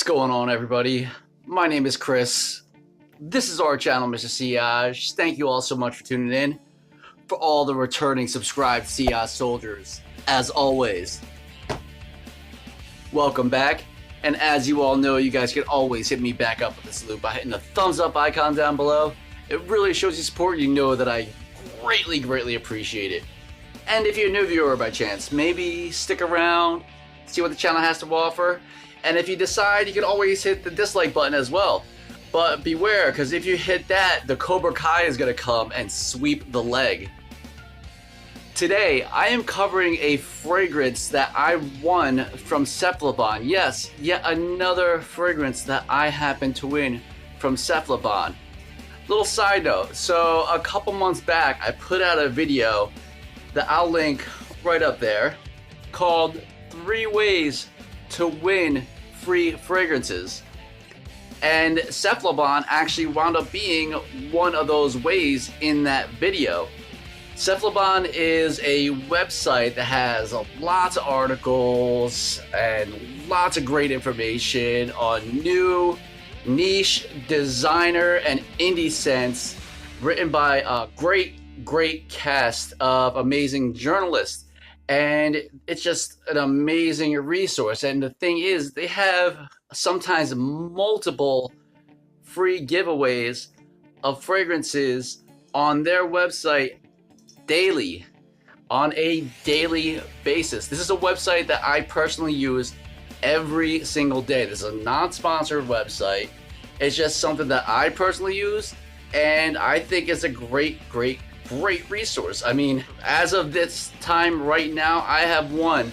going on, everybody? My name is Chris. This is our channel, Mr. Sillage. Thank you all so much for tuning in. For all the returning subscribed Sillage soldiers, as always, welcome back. And as you all know, you guys can always hit me back up with a salute by hitting the thumbs up icon down below. It really shows you support. You know that I greatly appreciate it. And if you're a new viewer by chance, maybe stick around, see what the channel has to offer. And if you decide, you can always hit the dislike button as well. But beware, because if you hit that, the Cobra Kai is going to come and sweep the leg. Today, I am covering a fragrance that I won from Cafleurebon. Yes, yet another fragrance that I happen to win from Cafleurebon. Little side note, so a couple months back, I put out a video that I'll link right up there called 3 Ways to Win Free Fragrances. And Cafleurebon actually wound up being one of those ways in that video. Cafleurebon is a website that has lots of articles and lots of great information on new, niche, designer, and indie scents written by a great cast of amazing journalists. And it's just an amazing resource. And the thing is, they have sometimes multiple free giveaways of fragrances on their website daily, on a daily basis. This is a website that I personally use every single day. This is a non-sponsored website. It's just something that I personally use, and I think it's a great resource. I mean, as of this time right now, I have won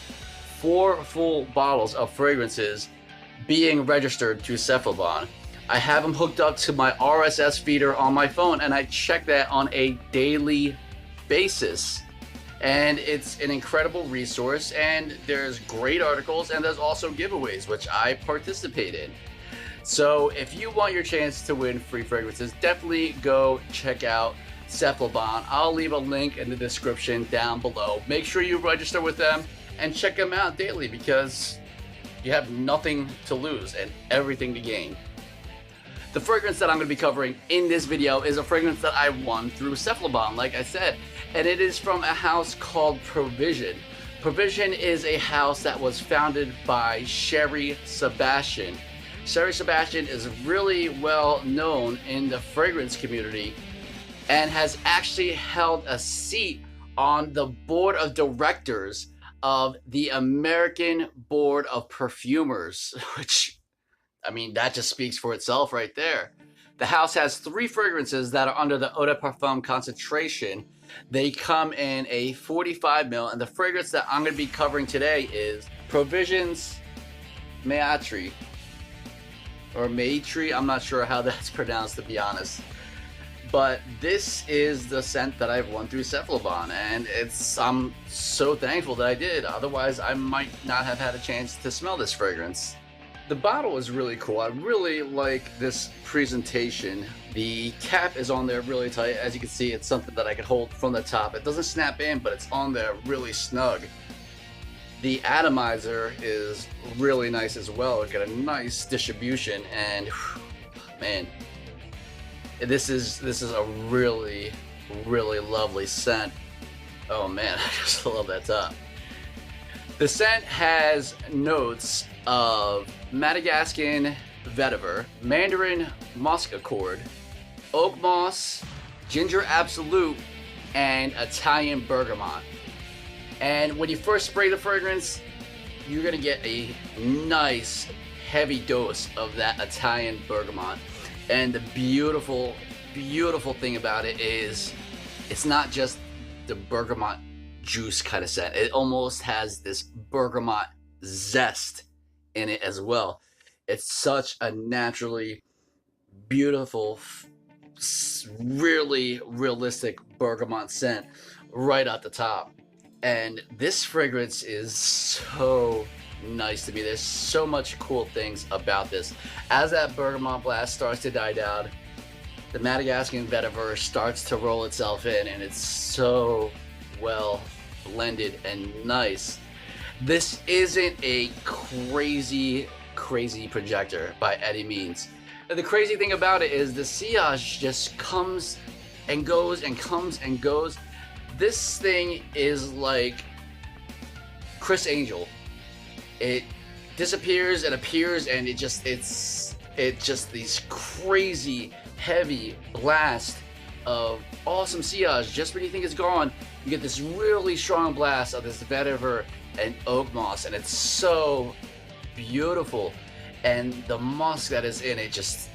4 full bottles of fragrances being registered to Cafleurebon. I have them hooked up to my RSS feeder on my phone, and I check that on a daily basis. And it's an incredible resource, and there's great articles, and there's also giveaways, which I participate in. So if you want your chance to win free fragrances, definitely go check out Cafleurebon. I'll leave a link in the description down below. Make sure you register with them and check them out daily, because you have nothing to lose and everything to gain. The fragrance that I'm going to be covering in this video is a fragrance that I won through Cafleurebon, like I said, and it is from a house called Provision. Provision is a house that was founded by Sherry Sebastian. Sherry Sebastian is really well known in the fragrance community and has actually held a seat on the board of directors of the American Board of Perfumers, which, I mean, that just speaks for itself right there. The house has 3 fragrances that are under the Eau de Parfum concentration. They come in a 45 ml, and the fragrance that I'm going to be covering today is Provision's Maitri, or Maitri. I'm not sure how that's pronounced, to be honest. But this is the scent that I've won through Cafleurebon, and I'm so thankful that I did. Otherwise, I might not have had a chance to smell this fragrance. The bottle is really cool. I really like this presentation. The cap is on there really tight. As you can see, it's something that I can hold from the top. It doesn't snap in, but it's on there really snug. The atomizer is really nice as well. It's got a nice distribution, and man, this is a really lovely scent. Oh man, I just love that top. The scent has notes of Madagascan vetiver, Mandarin muscaccord, oak moss, ginger absolute, and Italian bergamot. And when you first spray the fragrance, you're gonna get a nice heavy dose of that Italian bergamot. And the beautiful thing about it is it's not just the bergamot juice kind of scent. It almost has this bergamot zest in it as well. It's such a naturally beautiful, really realistic bergamot scent right at the top. And this fragrance is so nice to me. There's so much cool things about this. As that bergamot blast starts to die down, the Madagascan vetiver starts to roll itself in, and it's so well blended and nice. This isn't a crazy crazy projector by any means. And the crazy thing about it is the Sillage just comes and goes and comes and goes. This thing is like Chris Angel. It disappears and appears, and it's just these crazy heavy blast of awesome Sillage. Just when you think it's gone, you get this really strong blast of this vetiver and oak moss, and it's so beautiful. And the musk that is in it just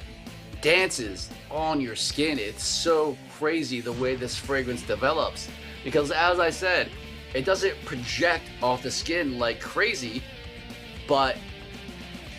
dances on your skin. It's so crazy the way this fragrance develops, because as I said, it doesn't project off the skin like crazy, but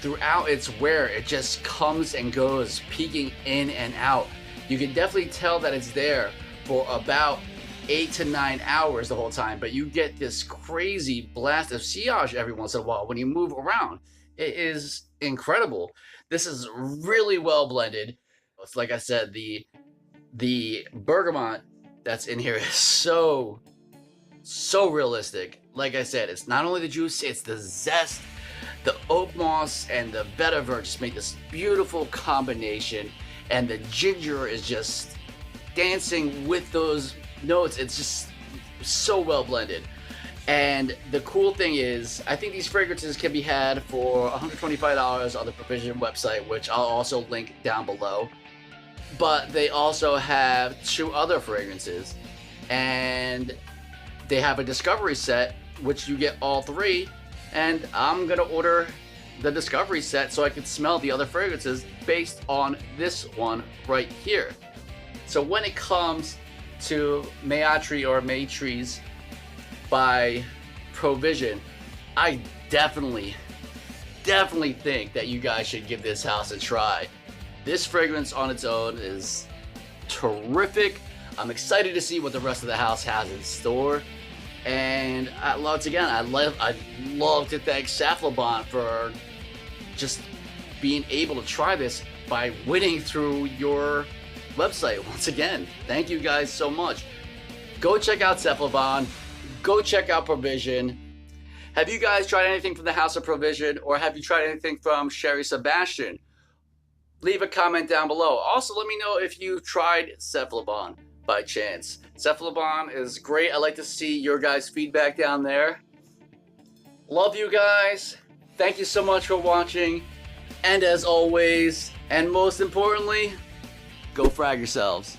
throughout its wear, it just comes and goes, peeking in and out. You can definitely tell that it's there for about 8 to 9 hours the whole time, but you get this crazy blast of Sillage every once in a while when you move around. It is incredible. This is really well blended. It's like I said, the bergamot that's in here is so realistic. Like I said, it's not only the juice, it's the zest. The oak moss and the vetiver just make this beautiful combination, and the ginger is just dancing with those notes. It's just so well blended. And the cool thing is, I think these fragrances can be had for $125 on the Provision website, which I'll also link down below. But they also have 2 other fragrances, and they have a discovery set, which you get all 3. And I'm gonna order the discovery set so I can smell the other fragrances based on this one right here. So when it comes to Maitri or Maitris by Provision, I definitely think that you guys should give this house a try. This fragrance on its own is terrific. I'm excited to see what the rest of the house has in store. And once again, I'd love to thank Cafleurebon for just being able to try this by winning through your website. Once again, thank you guys so much. Go check out Cafleurebon. Go check out Provision. Have you guys tried anything from the House of Provision, or have you tried anything from Sherry Sebastian? Leave a comment down below. Also, let me know if you've tried Cafleurebon by chance. Cafleurebon is great. I like to see your guys' feedback down there. Love you guys. Thank you so much for watching. And as always, and most importantly, go frag yourselves.